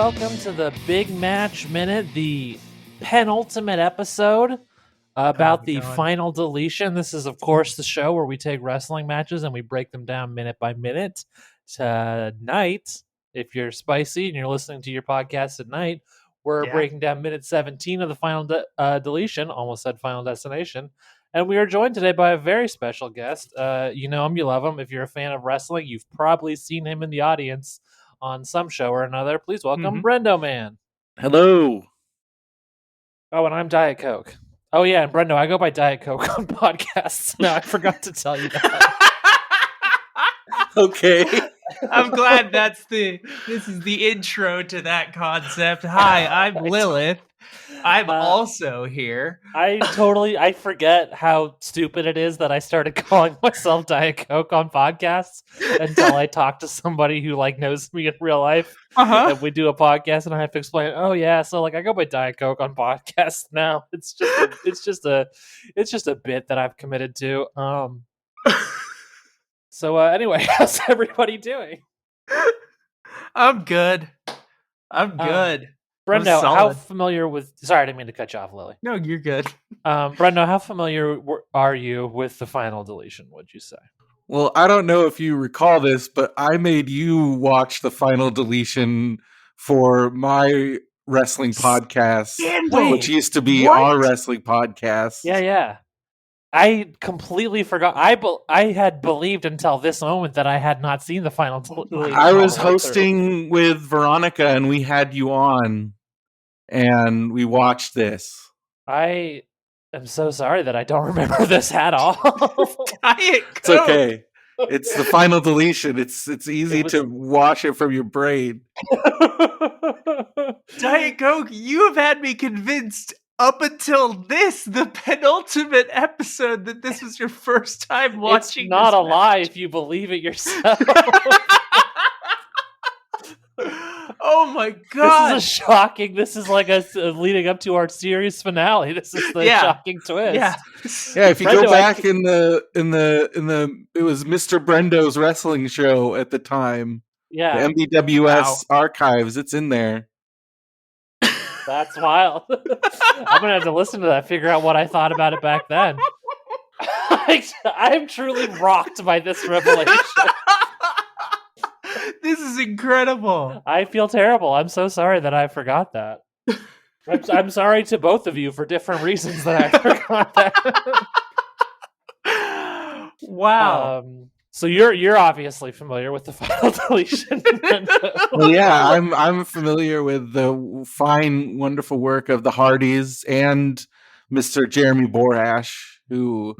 welcome to the Big Match Minute, the penultimate episode about the Final Deletion. This is, of course, the show where we take wrestling matches and we break them down minute by minute. Tonight, if you're spicy and you're listening to your podcast at night, we're breaking down minute 17 of the Final Deletion, almost said Final Destination. And we are joined today by a very special guest. You know him, you love him. If you're a fan of wrestling, you've probably seen him in the audience on some show or another. Please welcome Brendo Man. Hello. Oh, and I'm Diet Coke. Oh yeah, and Brendo, I go by Diet Coke on podcasts. No, I forgot to tell you that. Okay. I'm glad this is the intro to that concept. Hi, I'm Lilith. I'm also here. I forget how stupid it is that I started calling myself Diet Coke on podcasts until I talk to somebody who knows me in real life. And we do a podcast and I have to explain, oh yeah, so I go by Diet Coke on podcasts now. It's just a bit that I've committed to. So anyway, how's everybody doing? I'm good. Brendo, how familiar with... Sorry, I didn't mean to cut you off, Lily. No, you're good. Brendo, how familiar are you with the Final Deletion, would you say? Well, I don't know if you recall this, but I made you watch the Final Deletion for my wrestling podcast, which used to be our wrestling podcast. Yeah. I completely forgot. I had believed until this moment that I had not seen the Final Deletion. I was hosting with Veronica, and we had you on, and we watched this. I am so sorry that I don't remember this at all. It's okay. It's the Final Deletion. It's easy to wash it from your brain. Diet Coke, you have had me convinced up until the penultimate episode, that this was your first time watching. It's not a lie if you believe it yourself. Oh my god! This is shocking. This is leading up to our series finale. This is the shocking twist. Yeah. If you go back in the it was Mr. Brendo's wrestling show at the time. Yeah, the MBWS archives. It's in there. That's wild. I'm gonna have to listen to that, figure out what I thought about it back then. I'm truly rocked by this revelation. This is incredible. I feel terrible. I'm so sorry that I forgot that. I'm sorry to both of you for different reasons that I forgot that. Wow. So you're obviously familiar with the Final Deletion. Well, yeah, I'm familiar with the fine, wonderful work of the Hardys and Mr. Jeremy Borash, who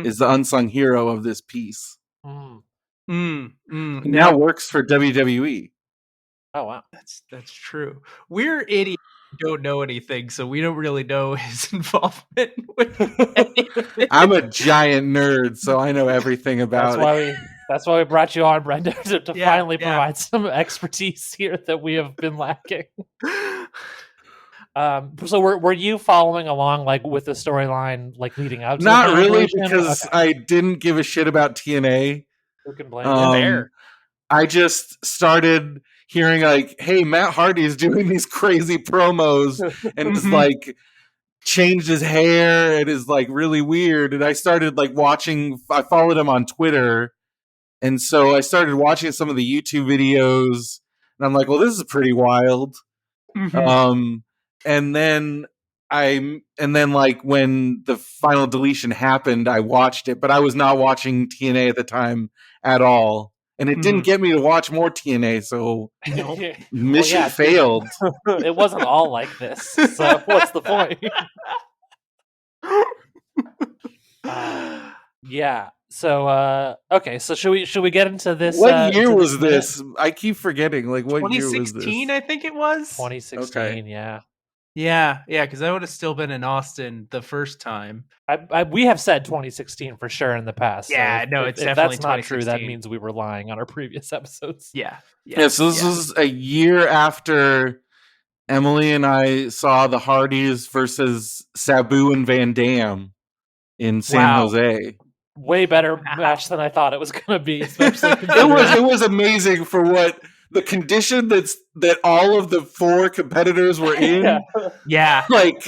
is the unsung hero of this piece. He now works for WWE. Oh wow, that's true. We're idiots who don't know anything, so we don't really know his involvement with anything. I'm a giant nerd, so I know everything about it. That's why we brought you on, Brenda, to finally provide some expertise here that we have been lacking. So were you following along with the storyline leading up to Not really, because I didn't give a shit about TNA. Who can blame you there? I just started hearing hey, Matt Hardy is doing these crazy promos and is changed his hair and is really weird. And I started watching. I followed him on Twitter, and so I started watching some of the YouTube videos. And I'm like, well, this is pretty wild. And then when the Final Deletion happened, I watched it, but I was not watching TNA at the time at all. And it didn't get me to watch more TNA, so mission failed. It wasn't all like this, so what's the point? So okay, so should we get into this? What year was this? I keep forgetting. What year was this? 2016, I think it was. 2016, okay. Yeah. Yeah, because I would have still been in Austin the first time. We have said 2016 for sure in the past. Yeah, so it's definitely that's not true. That means we were lying on our previous episodes. Yeah. So this was a year after Emily and I saw the Hardys versus Sabu and Van Dam in San Jose. Way better match than I thought it was going to be. Especially it was amazing for what the condition that all of the 4 competitors were in, Yeah. like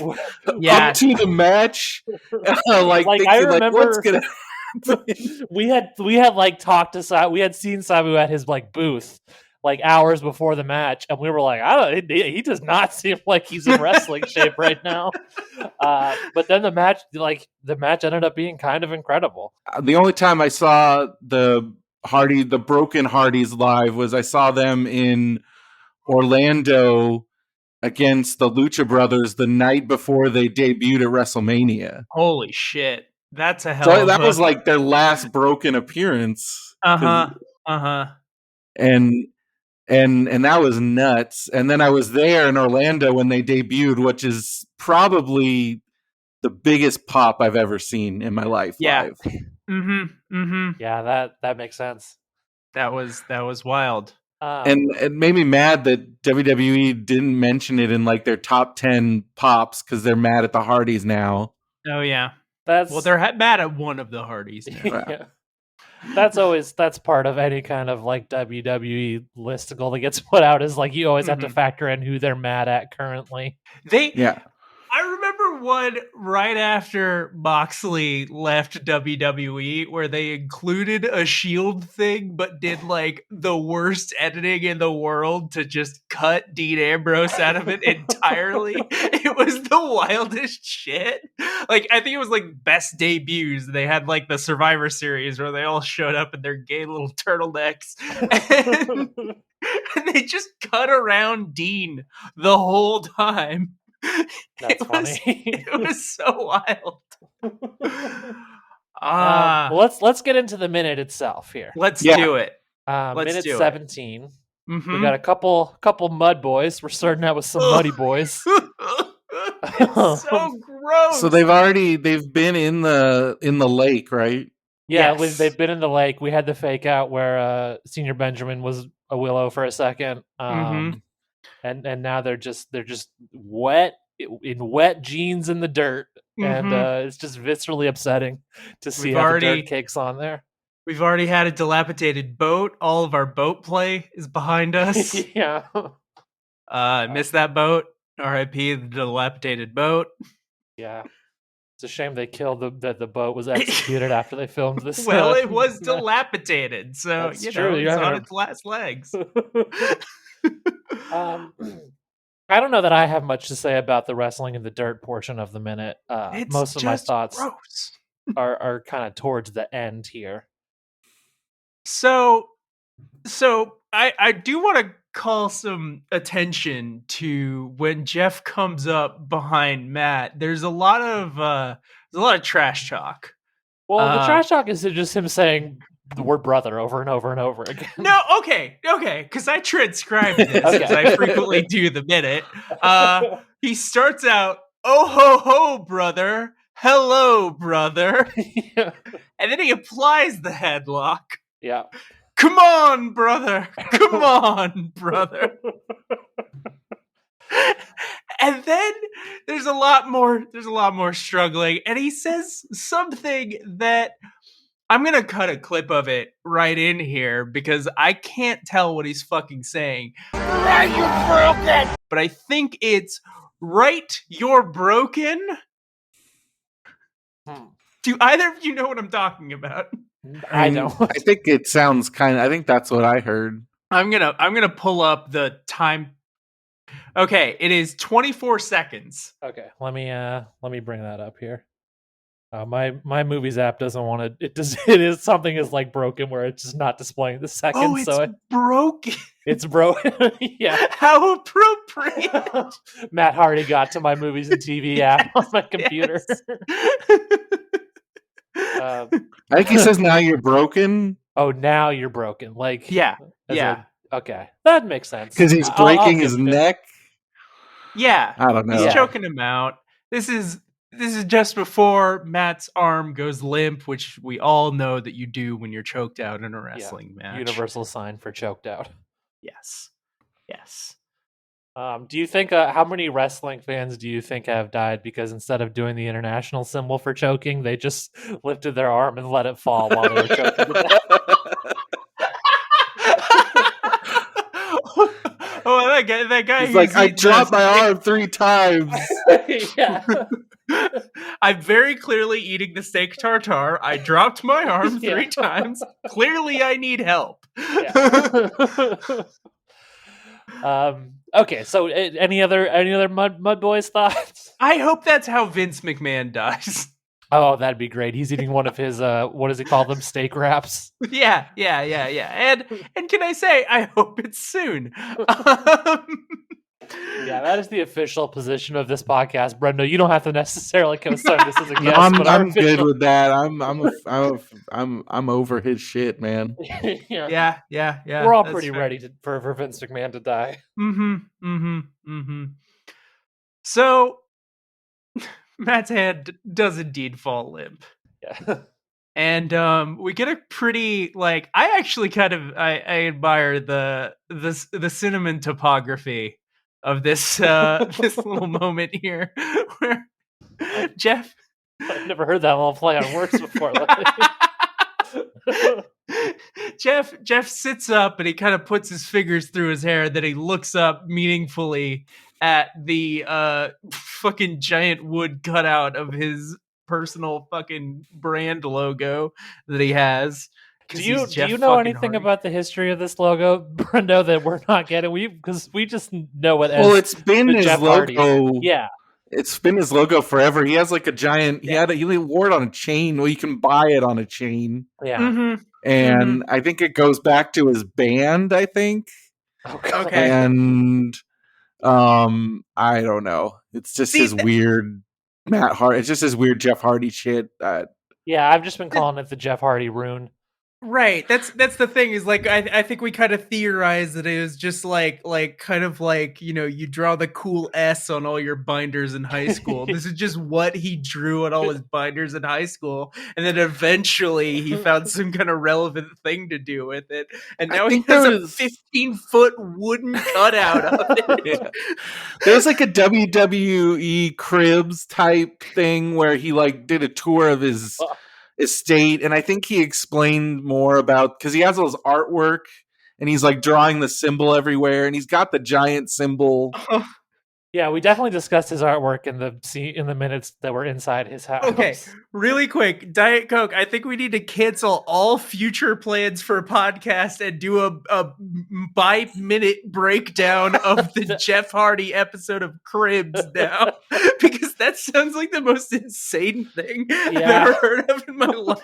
Yeah. up to the match, like Like, thinking, I like, what's remember gonna we had like talked to Sabu. We had seen Sabu at his like booth like hours before the match, and we were like, he does not seem like he's in wrestling shape right now. But then the match ended up being kind of incredible. The only time I saw the Broken Hardys live was I saw them in Orlando against the Lucha Brothers the night before they debuted at WrestleMania. Holy shit. That's a hell So of that a... was like their last Broken appearance. Uh-huh. And that was nuts. And then I was there in Orlando when they debuted, which is probably the biggest pop I've ever seen in my life live. Yeah, that makes sense. That was wild. And it made me mad that WWE didn't mention it in like their top 10 pops because they're mad at the Hardys now. Oh yeah, well, they're mad at one of the Hardys now. Yeah. That's part of any kind of like WWE listicle that gets put out, is like you always have to factor in who they're mad at currently. I remember one right after Moxley left WWE where they included a Shield thing, but did like the worst editing in the world to just cut Dean Ambrose out of it entirely. It was the wildest shit. Like, I think it was like best debuts. They had like the Survivor Series where they all showed up in their gay little turtlenecks. And they just cut around Dean the whole time. That's funny. It was so wild. Well, let's get into the minute itself here. Let's do it. Minute 17. We got a couple mud boys. We're starting out with some muddy boys. It's so gross. So they've been in the lake, right? Yeah, they've been in the lake. We had the fake out where Senior Benjamin was a Willow for a second. And now they're just wet in wet jeans in the dirt, and it's just viscerally upsetting to see how the dirt cakes on there. We've already had a dilapidated boat. All of our boat play is behind us. Yeah. I missed that boat. R.I.P. the dilapidated boat. Yeah. It's a shame they killed the boat was executed after they filmed this. Well, it was dilapidated, so That's you true. know it's on its last legs. I don't know that I have much to say about the wrestling in the dirt portion of the minute. Most of my thoughts are kind of towards the end here. So I do want to call some attention to when Jeff comes up behind Matt. There's a lot of trash talk. Well, the trash talk is just him saying the word brother over and over and over again. No, okay, because I transcribed this because I frequently do the minute. He starts out, "Oh ho ho, brother, hello, brother," and then he applies the headlock. Yeah. Come on, brother. Come on, brother. And then there's a lot more struggling, and he says something that I'm going to cut a clip of it right in here because I can't tell what he's fucking saying. Right, you're broken. But I think it's right, you're broken. Do either of you know what I'm talking about? I don't. I think it sounds I think that's what I heard. I'm gonna pull up the time. Okay, it is 24 seconds. Okay, let me bring that up here. My movies app doesn't want to. It is something is like broken where it's just not displaying the seconds. Oh, it's broken. It's broken. Yeah. How appropriate. Matt Hardy got to my movies and TV app on my computer. I think he says now you're broken. Oh, now you're broken. Like yeah. Okay, that makes sense. Because he's breaking his neck. Yeah, I don't know. He's choking him out. This is just before Matt's arm goes limp, which we all know that you do when you're choked out in a wrestling match. Universal sign for choked out. Yes. Do you think how many wrestling fans do you think have died because instead of doing the international symbol for choking, they just lifted their arm and let it fall while they were choking? that guy. He's like, I dropped my arm 3 times. Yeah. I'm very clearly eating the steak tartare. I dropped my arm 3 times. Clearly, I need help. Okay, so any other Mud Boys thoughts? I hope that's how Vince McMahon dies. Oh, that'd be great. He's eating one of his what does he call them? Steak wraps. Yeah. And can I say, I hope it's soon. Yeah, that is the official position of this podcast, Brendo. You don't have to necessarily co-sign this as a guest. I'm good with that. I'm over his shit, man. Yeah. We're all pretty ready for Vince McMahon to die. So Matt's hand does indeed fall limp. Yeah. And we get a pretty, like, I actually kind of I admire the cinnamon topography of this this little moment here where Jeff, I've never heard that little play on words before. Jeff sits up and he kind of puts his fingers through his hair, then he looks up meaningfully at the fucking giant wood cutout of his personal fucking brand logo that he has. Do you know anything about the history of this logo, Brendo, that we're not getting? Because we just know it as it's been his Jeff logo. Hardy. Yeah. It's been his logo forever. He has like a giant. He wore it on a chain. Well, you can buy it on a chain. Yeah, and I think it goes back to his band. I think. Okay. And I don't know. It's just his weird Matt Hardy. It's just his weird Jeff Hardy shit. Yeah, I've just been calling it the Jeff Hardy rune. Right. That's the thing is, like, I think we kind of theorized that it was just like kind of like, you know, you draw the cool S on all your binders in high school. This is just what he drew on all his binders in high school. And then eventually he found some kind of relevant thing to do with it. And now he has a 15-foot wooden cutout of it. Yeah. There's like a WWE Cribs type thing where he like did a tour of his estate, and I think he explained more about, because he has all his artwork and he's like drawing the symbol everywhere, and he's got the giant symbol. Yeah, we definitely discussed his artwork in the minutes that were inside his house. Okay, really quick, Diet Coke, I think we need to cancel all future plans for a podcast and do a by-minute breakdown of the Jeff Hardy episode of Cribs now, because that sounds like the most insane thing I've ever heard of in my life.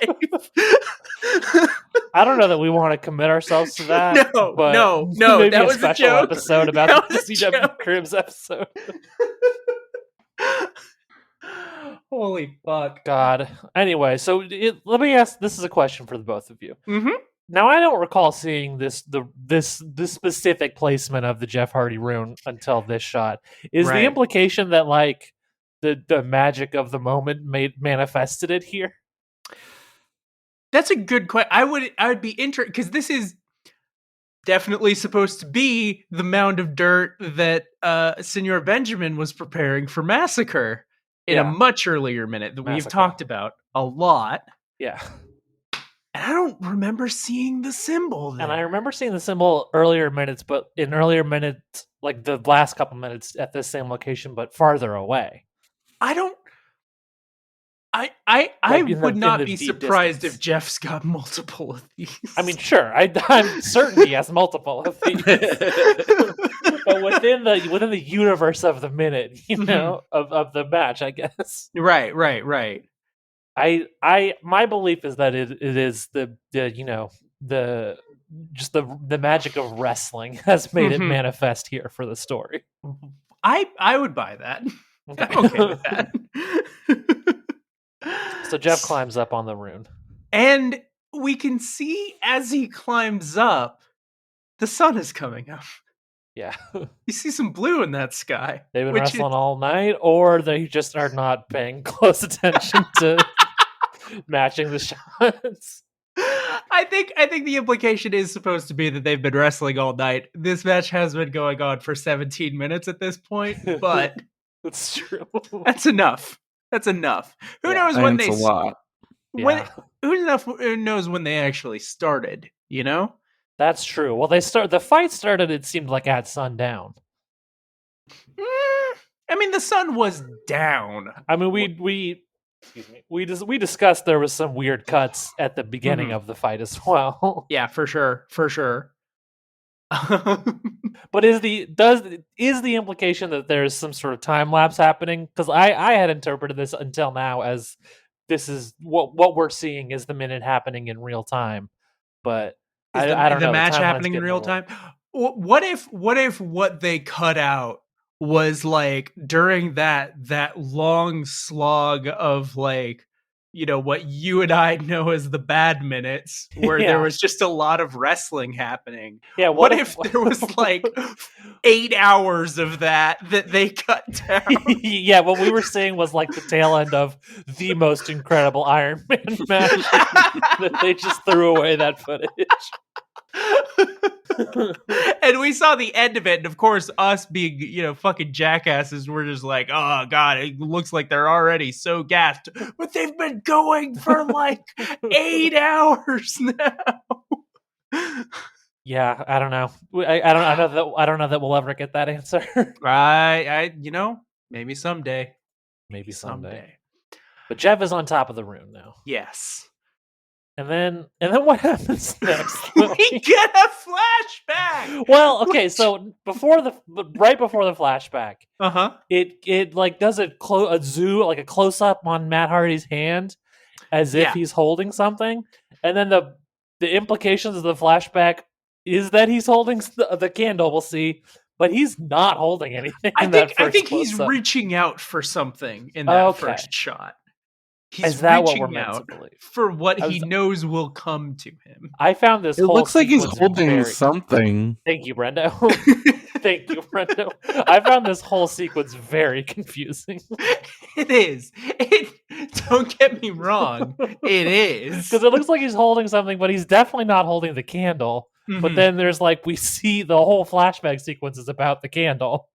I don't know that we want to commit ourselves to that. No, maybe that was a special joke. episode about the CW Cribs episode. Holy fuck. God. Anyway, so let me ask, this is a question for the both of you. Now, I don't recall seeing this specific placement of the Jeff Hardy rune until this shot. Is the implication that, like, the magic of the moment manifested it here? That's a good question. I would be interested, because this is definitely supposed to be the mound of dirt that Senor Benjamin was preparing for Massacre in a much earlier minute that we've talked about a lot. Yeah. And I don't remember seeing the symbol there. And I remember seeing the symbol earlier minutes, but in earlier minutes, like the last couple minutes at this same location, but farther away. I would not be surprised if Jeff's got multiple of these. I mean, sure, I'm certain he has multiple of these, but within the universe of the minute, you know, of the match, I guess. Right. My belief is that it is the you know, the magic of wrestling has made it manifest here for the story. I would buy that. Okay. I'm okay with that. So Jeff climbs up on the rune. And we can see as he climbs up, the sun is coming up. Yeah. You see some blue in that sky. They've been wrestling all night, or they just are not paying close attention to matching the shots. I think the implication is supposed to be that they've been wrestling all night. This match has been going on for 17 minutes at this point, but that's true. That's enough. Who knows when they? A lot. Who knows when they actually started? You know. That's true. Well, the fight started. It seemed like at sundown. I mean, the sun was down. I mean, we discussed there was some weird cuts at the beginning of the fight as well. Yeah, for sure. But is the implication that there's some sort of time lapse happening? Because I had interpreted this until now as this is what we're seeing is the minute happening in real time. But I don't know. The match timeline's happening in getting a real little- time. What if what they cut out was like during that long slog of like, you know, what you and I know as the bad minutes, where there was just a lot of wrestling happening. Yeah. What if there was like 8 hours of that they cut down? Yeah, what we were seeing was like the tail end of the most incredible Iron Man match. That they just threw away that footage. And we saw the end of it, and of course, us being, you know, fucking jackasses, we're just like, oh god, it looks like they're already so gassed, but they've been going for like 8 hours now. Yeah, I don't know. I don't know that we'll ever get that answer. I you know, maybe someday. Maybe someday. But Jeff is on top of the room now. Yes. And then what happens next? We get a flashback. Well, okay, so right before the flashback, it like does a close up on Matt Hardy's hand as if he's holding something, and then the implications of the flashback is that he's holding the candle. We'll see, but he's not holding anything. I think he's reaching out for something in that first shot. He's is that reaching what we're meant out to believe? For what he knows will come to him. I found this. It looks like he's holding something. Thank you, Brendo. Thank you, Brendo. I found this whole sequence very confusing. It is. Don't get me wrong. It is. Because it looks like he's holding something, but he's definitely not holding the candle. Mm-hmm. But then there's like, we see the whole flashback sequence is about the candle.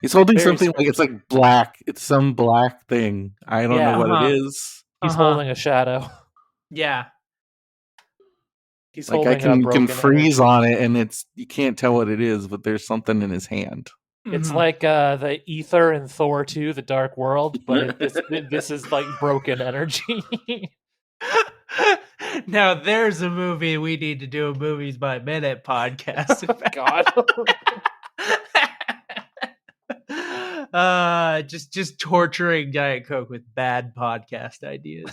He's holding something like it's like black. It's some black thing. I don't know what it is. He's holding a shadow. Yeah. He's like holding you can freeze on it, and you can't tell what it is, but there's something in his hand. It's like the ether in Thor 2, The Dark World, but this is like broken energy. Now there's a movie we need to do a Movies by Minute podcast. God. Just torturing Diet Coke with bad podcast ideas.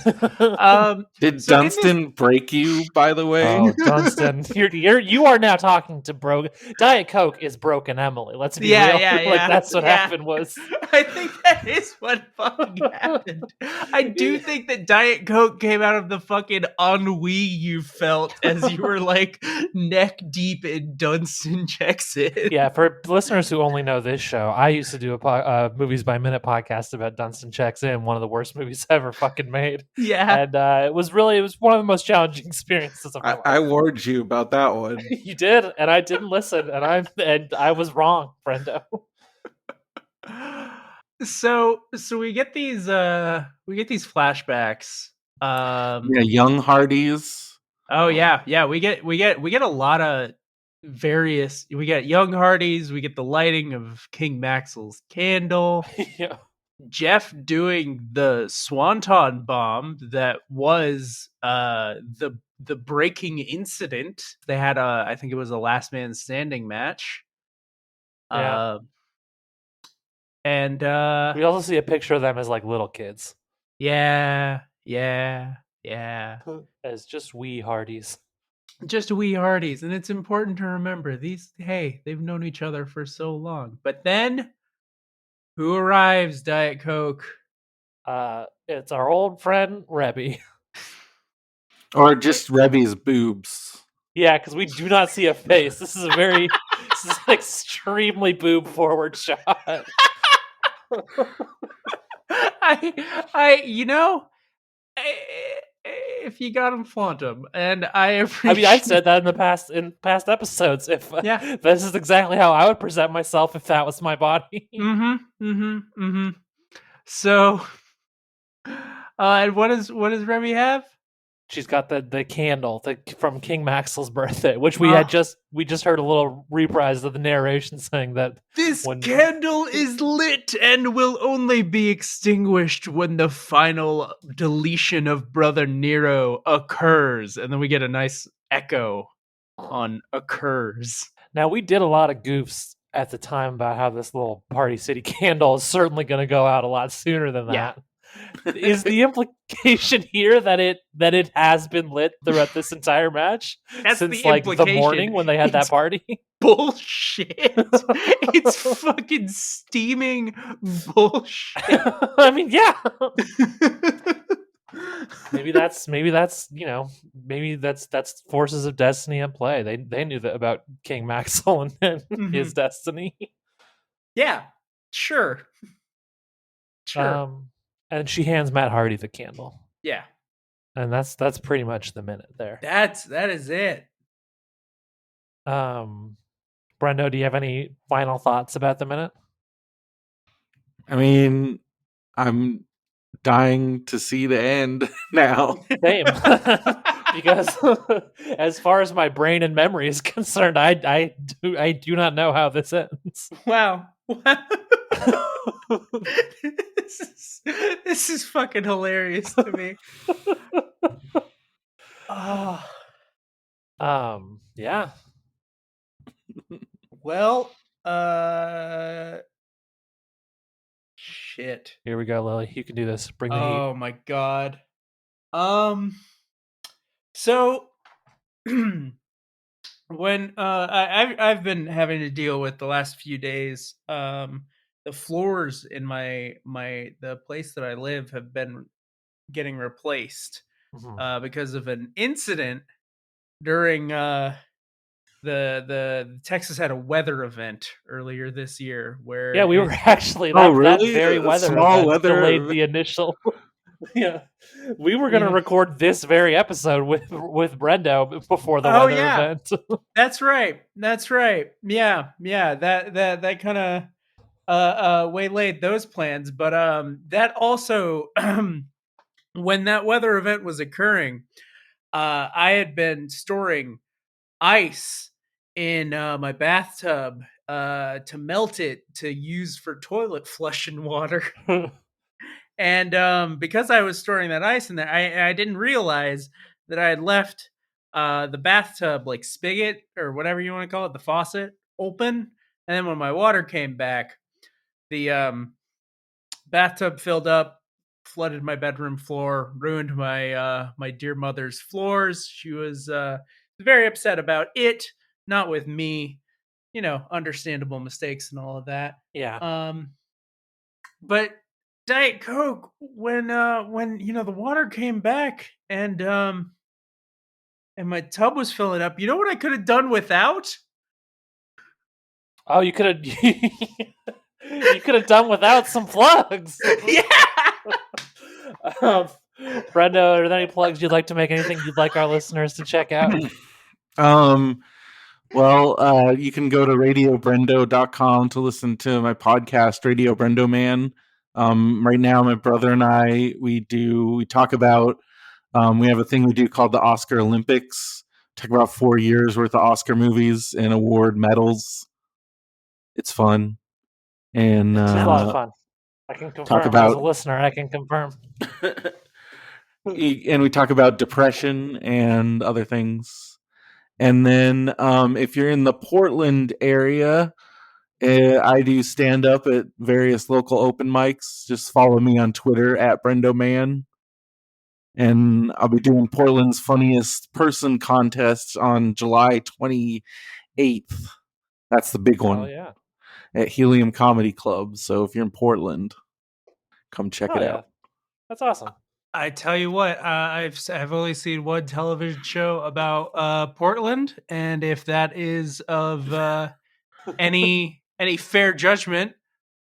Did Dunstan break you, by the way? Oh, Dunstan, you are now talking to broken. Diet Coke is broken Emily. Let's be real. Like that's what happened. Was I think that is what fucking happened. I do think that Diet Coke came out of the fucking ennui you felt as you were like neck deep in Dunstan Checks In. Yeah, for listeners who only know this show, I used to do a Movies by Minute podcast about Dunstan Checks In, one of the worst movies ever fucking made. Yeah. And it was one of the most challenging experiences of my life. I warned you about that one. You did, and I didn't listen, and I was wrong, Brendo. So we get these flashbacks. Young Hardys. Oh yeah. We get a lot of various. We get Young Hardys. We get the lighting of King Maxwell's candle. Yeah. Jeff doing the Swanton bomb that was the breaking incident. They had I think it was a last man standing match. Yeah. And we also see a picture of them as like little kids. Yeah. As just wee Hardys. Just wee Hardys. And it's important to remember they've known each other for so long. But then who arrives, Diet Coke? It's our old friend Rebby. Or just Rebby's boobs. Yeah, because we do not see a face. This is an extremely boob forward shot. If you got him, flaunt him, and I appreciate. I mean, I've said that in past episodes. If this is exactly how I would present myself if that was my body. So, and what does Remy have? she's got the candle from King Maxwell's birthday, which we just heard a little reprise of the narration saying that this candle is lit and will only be extinguished when the final deletion of Brother Nero occurs. And then we get a nice echo on occurs. Now, we did a lot of goofs at the time about how this little Party City candle is certainly going to go out a lot sooner than that. Is the implication here that it has been lit throughout this entire match? That's since the like the morning when they had that party? Bullshit. It's fucking steaming bullshit. I mean, yeah. maybe that's maybe that's forces of destiny at play. They knew that about King Maxwell and his destiny. Yeah, sure. And she hands Matt Hardy the candle. Yeah, and that's pretty much the minute there. That is it. Brendo, do you have any final thoughts about the minute? I mean, I'm dying to see the end now. Same. Because as far as my brain and memory is concerned, I do not know how this ends. Wow. This is fucking hilarious to me. Yeah. Well, shit. Here we go, Lily. You can do this. Bring the heat. Oh my god. So when I've been having to deal with the last few days, the floors in the place that I live have been getting replaced because of an incident during the Texas had a weather event earlier this year where we were actually that very weather event delayed the initial. Yeah, we were going to record this very episode with Brendo before the weather event. That's right. Yeah. That kind of waylaid those plans, but that also when that weather event was occurring, I had been storing ice in my bathtub to melt it to use for toilet flushing water. And because I was storing that ice in there, I didn't realize that I had left the bathtub like spigot or whatever you want to call it, the faucet, open. And then when my water came back, the bathtub filled up, flooded my bedroom floor, ruined my dear mother's floors. She was very upset about it, not with me. You know, understandable mistakes and all of that. Yeah. But Diet Coke, when the water came back and my tub was filling up, you know what I could have done without? Oh, you could have you could have done without some plugs. Yeah. Brendo, are there any plugs you'd like to make? Anything you'd like our listeners to check out? Well, you can go to radiobrendo.com to listen to my podcast, Radio Brendo Man. Right now, my brother and I, we talk about, we have a thing we do called the Oscar Olympics. Talk about 4 years worth of Oscar movies and award medals. It's fun. And it's a lot of fun. I can confirm as a listener, I can confirm. And we talk about depression and other things. And then if you're in the Portland area, I do stand up at various local open mics. Just follow me on Twitter at BrendoMan. And I'll be doing Portland's Funniest Person contest on July 28th. That's the big one. Oh, yeah. At Helium Comedy Club. So if you're in Portland, come check it out. That's awesome. I tell you what, I've only seen one television show about Portland, and if that is of any fair judgment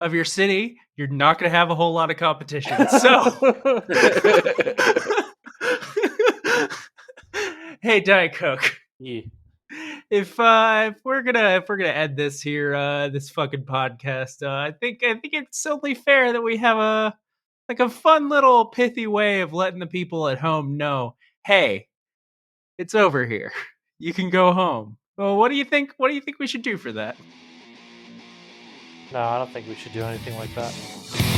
of your city, you're not going to have a whole lot of competition. So, hey, Diet Coke. Yeah. If we're gonna end this here, this fucking podcast, I think it's only fair that we have a fun little pithy way of letting the people at home know, hey, it's over here. You can go home. Well, what do you think? What do you think we should do for that? No, I don't think we should do anything like that.